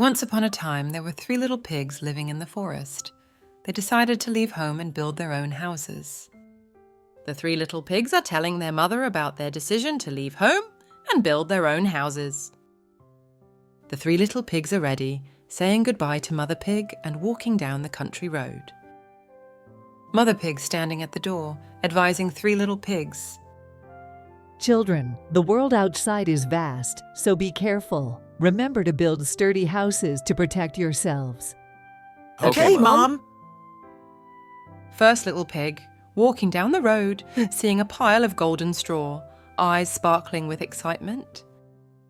Once upon a time, there were 3 little pigs living in the forest. They decided to leave home and build their own houses. The 3 little pigs are telling their mother about their decision to leave home and build their own houses. The 3 little pigs are ready, saying goodbye to Mother Pig and walking down the country road. Mother Pig standing at the door, advising 3 little pigs. Children, the world outside is vast, so be careful. Remember to build sturdy houses to protect yourselves. Okay, Mom. First little pig, walking down the road, seeing a pile of golden straw, eyes sparkling with excitement.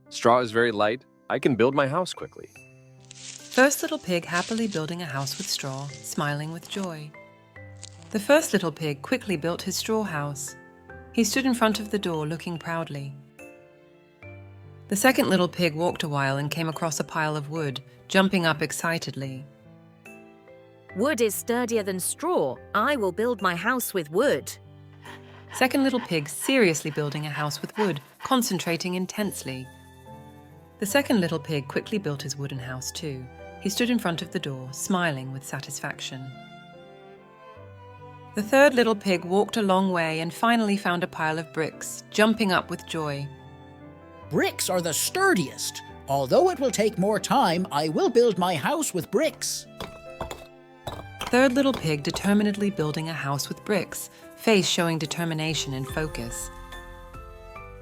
Straw is very light. I can build my house quickly. First little pig happily building a house with straw, smiling with joy. The first little pig quickly built his straw house. He stood in front of the door looking proudly. The second little pig walked a while and came across a pile of wood, jumping up excitedly. Wood is sturdier than straw. I will build my house with wood. Second little pig seriously building a house with wood, concentrating intensely. The second little pig quickly built his wooden house too. He stood in front of the door, smiling with satisfaction. The third little pig walked a long way and finally found a pile of bricks, jumping up with joy. Bricks are the sturdiest. Although it will take more time, I will build my house with bricks. Third little pig determinedly building a house with bricks, face showing determination and focus.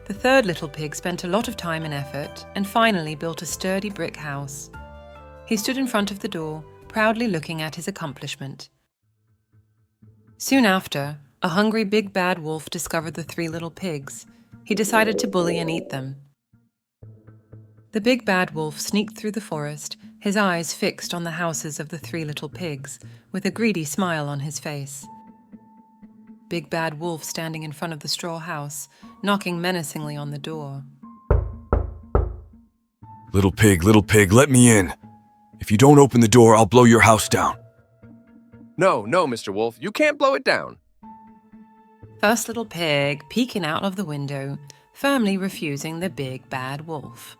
The third little pig spent a lot of time and effort and finally built a sturdy brick house. He stood in front of the door, proudly looking at his accomplishment. Soon after, a hungry big bad wolf discovered the 3 little pigs. He decided to bully and eat them. The big bad wolf sneaked through the forest, his eyes fixed on the houses of the 3 little pigs, with a greedy smile on his face. Big bad wolf standing in front of the straw house, knocking menacingly on the door. Little pig, let me in. If you don't open the door, I'll blow your house down. No, Mr. Wolf, you can't blow it down. First little pig peeking out of the window, firmly refusing the big bad wolf.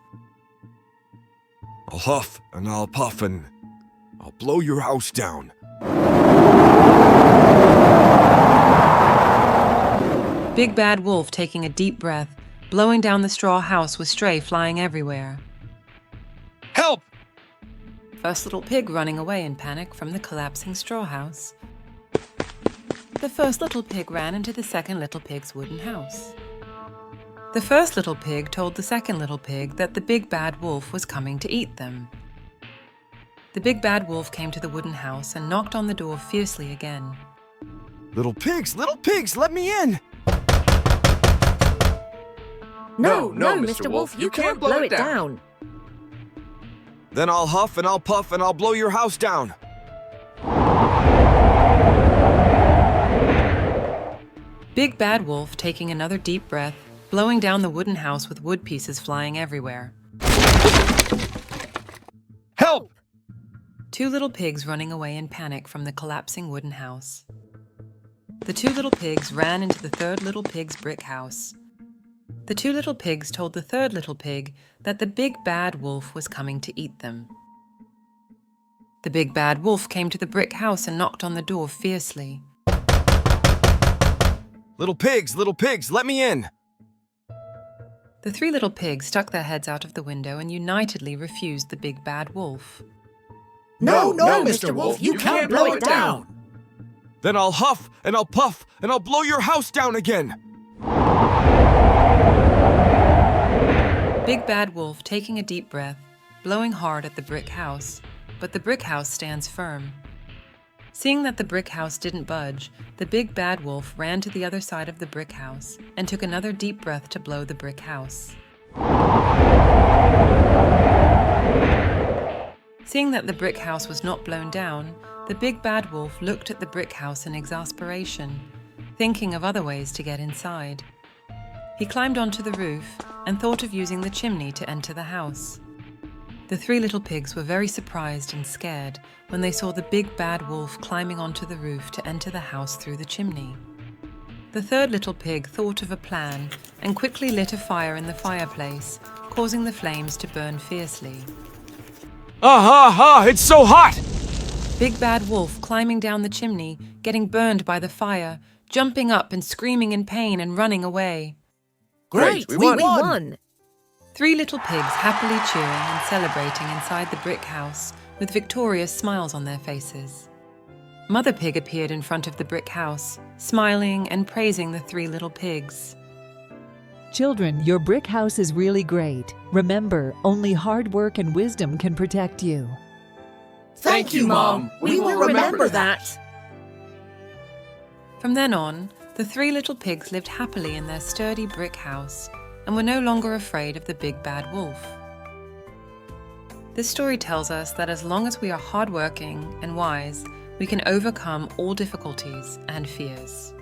I'll huff and I'll puff and I'll blow your house down. Big bad wolf taking a deep breath, blowing down the straw house with stray flying everywhere. Help! First little pig running away in panic from the collapsing straw house. The first little pig ran into the second little pig's wooden house. The first little pig told the second little pig that the big bad wolf was coming to eat them. The big bad wolf came to the wooden house and knocked on the door fiercely again. Little pigs, let me in! No, Mr. Wolf, you can't blow it down. Then I'll huff and I'll puff and I'll blow your house down. Big bad wolf taking another deep breath, blowing down the wooden house with wood pieces flying everywhere. Help! 2 little pigs running away in panic from the collapsing wooden house. The 2 little pigs ran into the third little pig's brick house. The 2 little pigs told the third little pig that the big bad wolf was coming to eat them. The big bad wolf came to the brick house and knocked on the door fiercely. Little pigs, let me in! The 3 little pigs stuck their heads out of the window and unitedly refused the big bad wolf. No, Mr. Wolf, you can't blow it down. Then I'll huff and I'll puff and I'll blow your house down again. Big bad wolf taking a deep breath, blowing hard at the brick house, but the brick house stands firm. Seeing that the brick house didn't budge, the big bad wolf ran to the other side of the brick house and took another deep breath to blow the brick house. Seeing that the brick house was not blown down, the big bad wolf looked at the brick house in exasperation, thinking of other ways to get inside. He climbed onto the roof and thought of using the chimney to enter the house. The 3 little pigs were very surprised and scared when they saw the big bad wolf climbing onto the roof to enter the house through the chimney. The third little pig thought of a plan and quickly lit a fire in the fireplace, causing the flames to burn fiercely. It's so hot! Big Bad Wolf climbing down the chimney, getting burned by the fire, jumping up and screaming in pain and running away. Great, we won. Three little pigs happily cheering and celebrating inside the brick house with victorious smiles on their faces. Mother Pig appeared in front of the brick house, smiling and praising the three little pigs. Children, your brick house is really great. Remember, only hard work and wisdom can protect you. Thank you, Mom. We will remember that. From then on, the three little pigs lived happily in their sturdy brick house and were no longer afraid of the big bad wolf. This story tells us that as long as we are hardworking and wise, we can overcome all difficulties and fears.